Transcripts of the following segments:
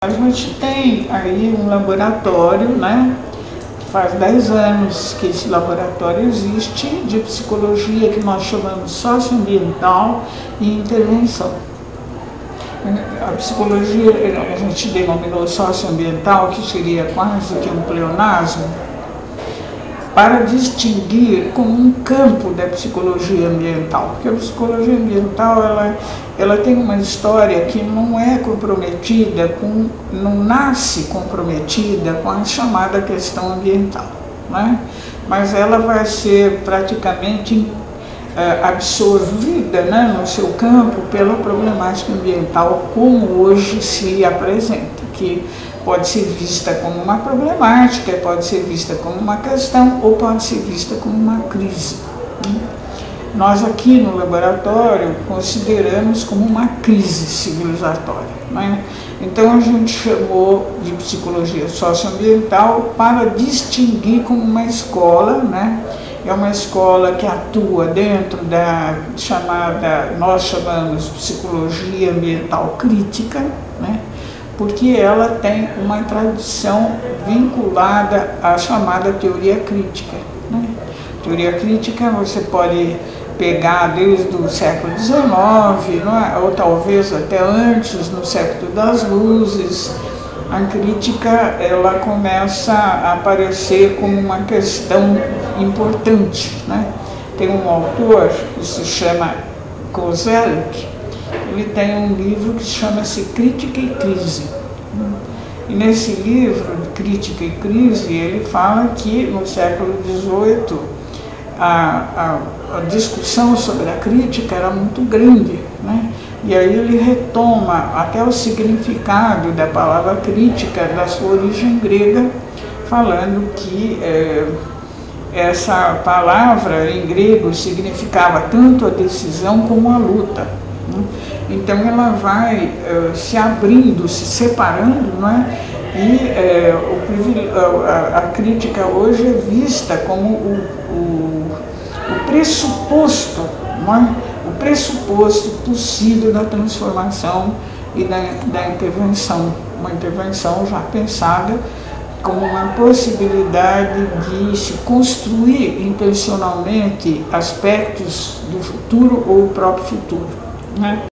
A gente tem aí um laboratório, né? Faz 10 anos que esse laboratório existe, de psicologia, que nós chamamos socioambiental e intervenção. A psicologia, a gente denominou socioambiental, que seria quase que um pleonasmo, para distinguir como um campo da psicologia ambiental, porque a psicologia ambiental ela tem uma história que não é comprometida não nasce comprometida com a chamada questão ambiental, né? Mas ela vai ser praticamente absorvida, né, no seu campo pela problemática ambiental como hoje se apresenta, que pode ser vista como uma problemática, pode ser vista como uma questão ou pode ser vista como uma crise. Nós aqui no laboratório consideramos como uma crise civilizatória, né? Então a gente chamou de psicologia socioambiental para distinguir como uma escola, né? É uma escola que atua dentro da chamada, nós chamamos psicologia ambiental crítica, né? Porque ela tem uma tradição vinculada à chamada teoria crítica, né? Teoria crítica você pode pegar desde o século XIX, não é? Ou talvez até antes, no século das luzes. A crítica ela começa a aparecer como uma questão importante, né? Tem um autor que se chama Koselleck, ele tem um livro que chama-se Crítica e Crise. E nesse livro, Crítica e Crise, ele fala que no século XVIII a discussão sobre a crítica era muito grande, né? E aí ele retoma até o significado da palavra crítica da sua origem grega, falando que essa palavra em grego significava tanto a decisão como a luta, né? Então ela vai se abrindo, se separando, não é? E a crítica hoje é vista como o pressuposto, não é? O pressuposto possível da transformação e da intervenção. Uma intervenção já pensada como uma possibilidade de se construir intencionalmente aspectos do futuro ou o próprio futuro, né?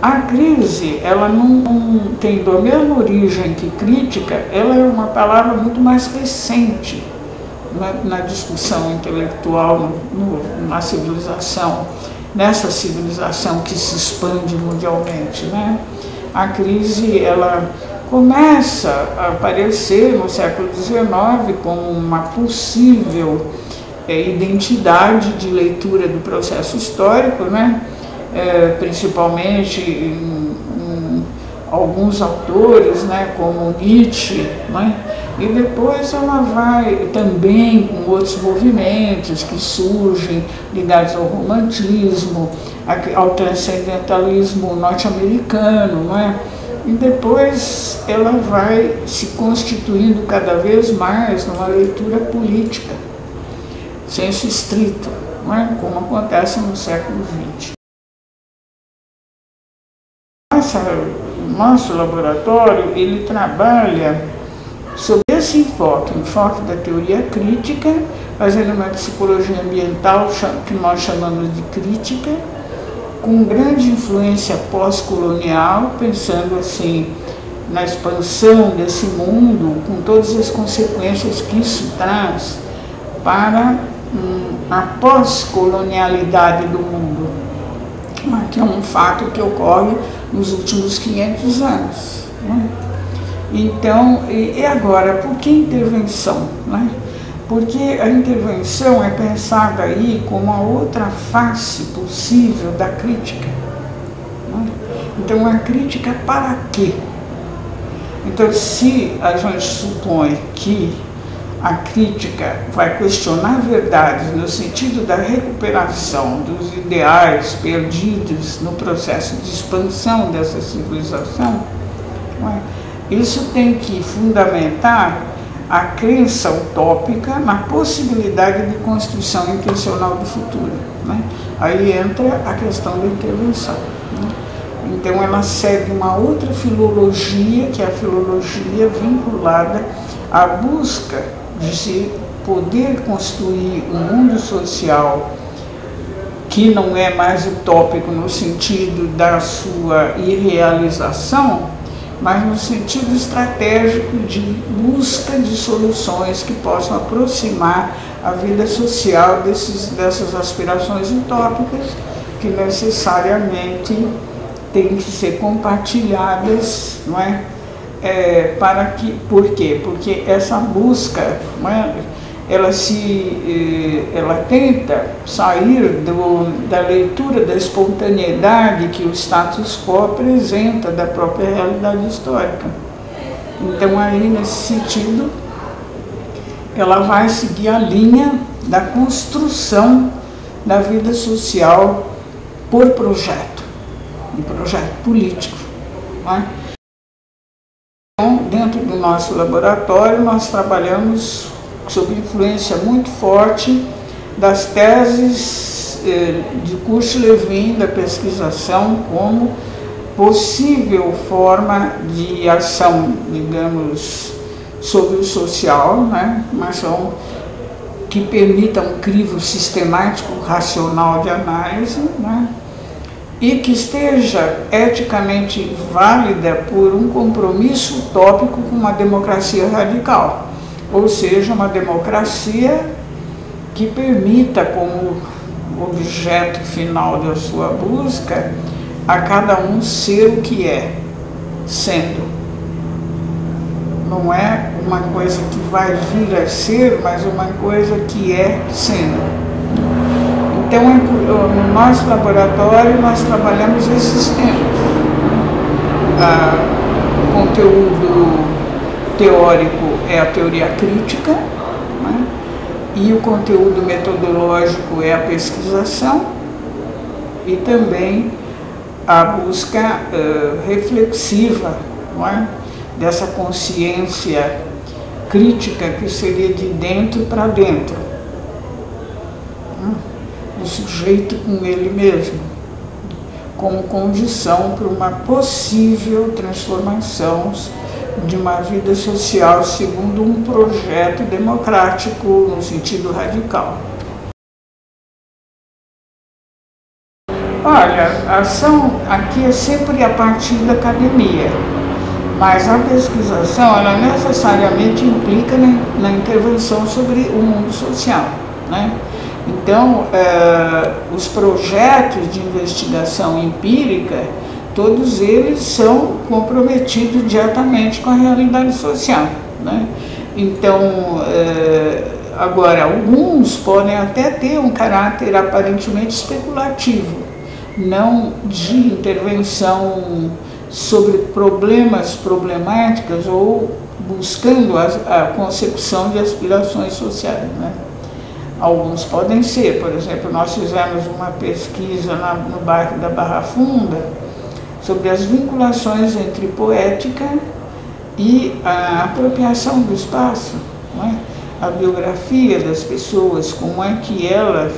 A crise, ela não tem a mesma origem que crítica, ela é uma palavra muito mais recente na discussão intelectual, na civilização, nessa civilização que se expande mundialmente, né? A crise, ela começa a aparecer no século XIX como uma possível identidade de leitura do processo histórico, né? Principalmente em alguns autores, né, como Nietzsche, né? E depois ela vai também com outros movimentos que surgem ligados ao romantismo, ao transcendentalismo norte-americano, não é? E depois ela vai se constituindo cada vez mais numa leitura política, senso estrito, não é? Como acontece no século XX. Nosso laboratório, ele trabalha sobre esse enfoque da teoria crítica, fazendo uma psicologia ambiental que nós chamamos de crítica, com grande influência pós-colonial, pensando assim na expansão desse mundo, com todas as consequências que isso traz para a pós-colonialidade do mundo, que é um fato que ocorre nos últimos 500 anos, né? Então, e agora, por que intervenção, né? Porque a intervenção é pensada aí como a outra face possível da crítica, né? Então, a crítica para quê? Então, se a gente supõe que a crítica vai questionar verdades no sentido da recuperação dos ideais perdidos no processo de expansão dessa civilização, isso tem que fundamentar a crença utópica na possibilidade de construção intencional do futuro, né? Aí entra a questão da intervenção, né? Então ela segue uma outra filologia, que é a filologia vinculada à busca de se poder construir um mundo social que não é mais utópico no sentido da sua irrealização, mas no sentido estratégico de busca de soluções que possam aproximar a vida social dessas aspirações utópicas que necessariamente têm que ser compartilhadas, não é? Por quê? Porque essa busca, não é? Ela tenta sair da leitura da espontaneidade que o status quo apresenta da própria realidade histórica. Então, aí, nesse sentido, ela vai seguir a linha da construção da vida social por projeto, um projeto político, não é? Então, dentro do nosso laboratório, nós trabalhamos sob influência muito forte das teses de Kurt-Lewin, da pesquisação, como possível forma de ação, digamos, sobre o social, né? Uma ação que permita um crivo sistemático, racional de análise, né? E que esteja eticamente válida por um compromisso utópico com uma democracia radical. Ou seja, uma democracia que permita, como objeto final da sua busca, a cada um ser o que é, sendo. Não é uma coisa que vai vir a ser, mas uma coisa que é sendo. Então, no nosso laboratório, nós trabalhamos esses temas. O conteúdo teórico é a teoria crítica, né? E o conteúdo metodológico é a pesquisação e também a busca reflexiva, não é? Dessa consciência crítica que seria de dentro para dentro, né? Do sujeito com ele mesmo, como condição para uma possível transformação de uma vida social segundo um projeto democrático no sentido radical. Olha, a ação aqui é sempre a partir da academia, mas a pesquisação, ela necessariamente implica na intervenção sobre o mundo social, né? Então, os projetos de investigação empírica, todos eles são comprometidos diretamente com a realidade social, né? Então, agora, alguns podem até ter um caráter aparentemente especulativo, não de intervenção sobre problemáticas ou buscando a consecução de aspirações sociais, né? Alguns podem ser, por exemplo, nós fizemos uma pesquisa no bairro da Barra Funda sobre as vinculações entre poética e a apropriação do espaço, né? A biografia das pessoas, como é que ela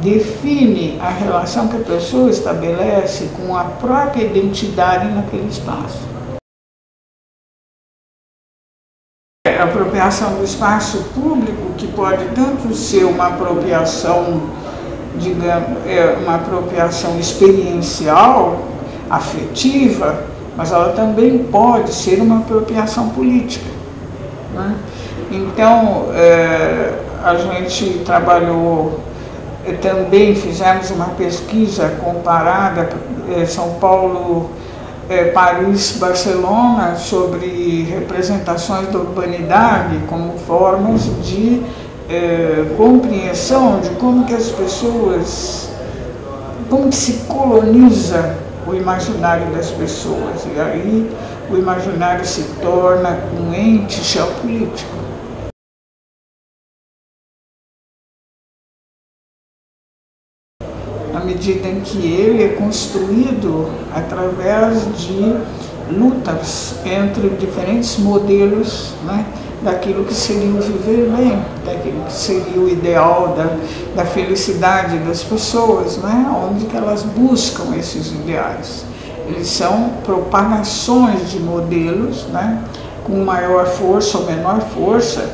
define a relação que a pessoa estabelece com a própria identidade naquele espaço. A apropriação do espaço público, que pode tanto ser uma apropriação, digamos, uma apropriação experiencial, afetiva, mas ela também pode ser uma apropriação política, né? Então, a gente trabalhou, também fizemos uma pesquisa comparada, São Paulo, Paris, Barcelona, sobre representações da urbanidade como formas de compreensão de como que as pessoas, como que se coloniza o imaginário das pessoas, e aí o imaginário se torna um ente geopolítico. À medida em que ele é construído através de lutas entre diferentes modelos, né, daquilo que seria o viver bem, daquilo que seria o ideal da felicidade das pessoas, né, onde que elas buscam esses ideais. Eles são propagações de modelos, né, com maior força ou menor força,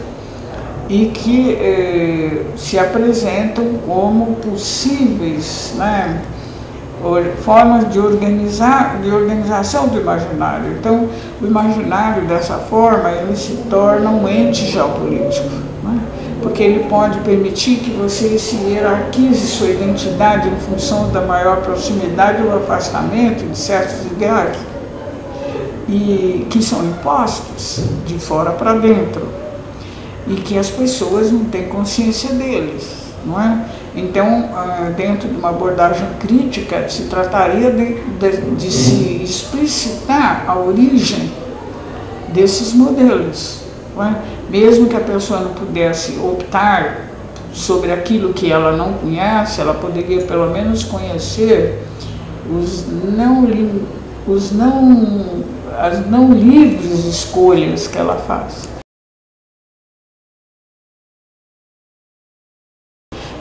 e que se apresentam como possíveis, né, formas de organização do imaginário. Então, o imaginário, dessa forma, ele se torna um ente geopolítico, né? Porque ele pode permitir que você se hierarquize sua identidade em função da maior proximidade ou afastamento de certos ideais, e que são impostos de fora para dentro, e que as pessoas não têm consciência deles, não é? Então, dentro de uma abordagem crítica, se trataria de se explicitar a origem desses modelos, não é? Mesmo que a pessoa não pudesse optar sobre aquilo que ela não conhece, ela poderia pelo menos conhecer as não livres escolhas que ela faz.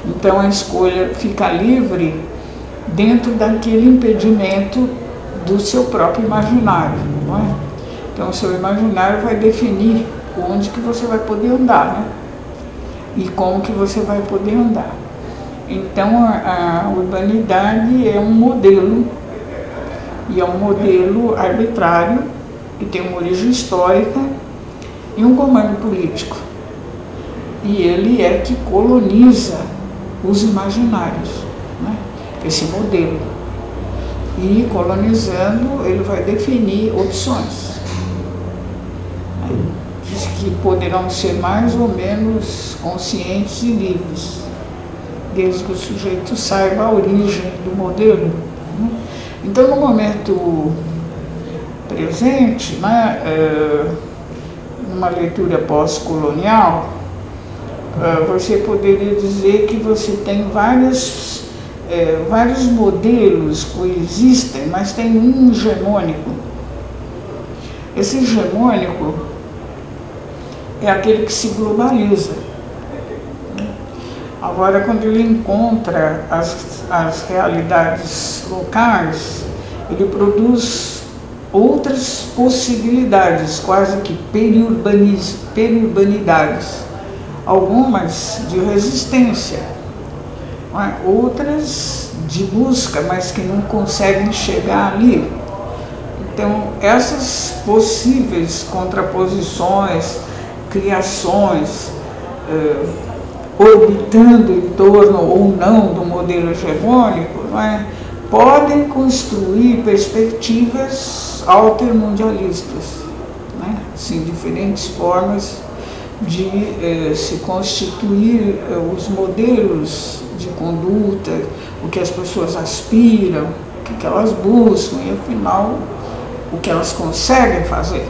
Então a escolha fica livre dentro daquele impedimento do seu próprio imaginário, não é? Então o seu imaginário vai definir onde que você vai poder andar, né? E como que você vai poder andar. Então a urbanidade é um modelo, e é um modelo arbitrário, que tem uma origem histórica e um comando político. E ele é que coloniza os imaginários, né? Esse modelo. E colonizando, ele vai definir opções, né, que poderão ser mais ou menos conscientes e livres, desde que o sujeito saiba a origem do modelo, né? Então, no momento presente, né, numa leitura pós-colonial, você poderia dizer que você tem vários modelos coexistem, mas tem um hegemônico. Esse hegemônico é aquele que se globaliza. Agora, quando ele encontra as realidades locais, ele produz outras possibilidades, quase que periurbanidades. Algumas de resistência, outras de busca, mas que não conseguem chegar ali. Então, essas possíveis contraposições, criações, orbitando em torno ou não do modelo hegemônico, podem construir perspectivas altermundialistas, né? Assim, diferentes formas de se constituir os modelos de conduta, o que as pessoas aspiram, o que elas buscam e, afinal, o que elas conseguem fazer.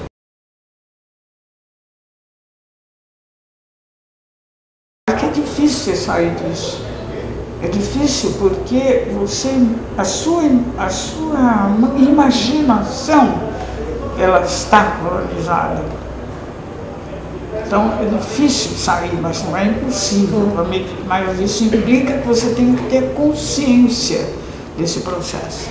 É difícil sair disso. É difícil porque a sua imaginação, ela está colonizada. Então é difícil sair, mas não é impossível. Mas isso implica que você tem que ter consciência desse processo.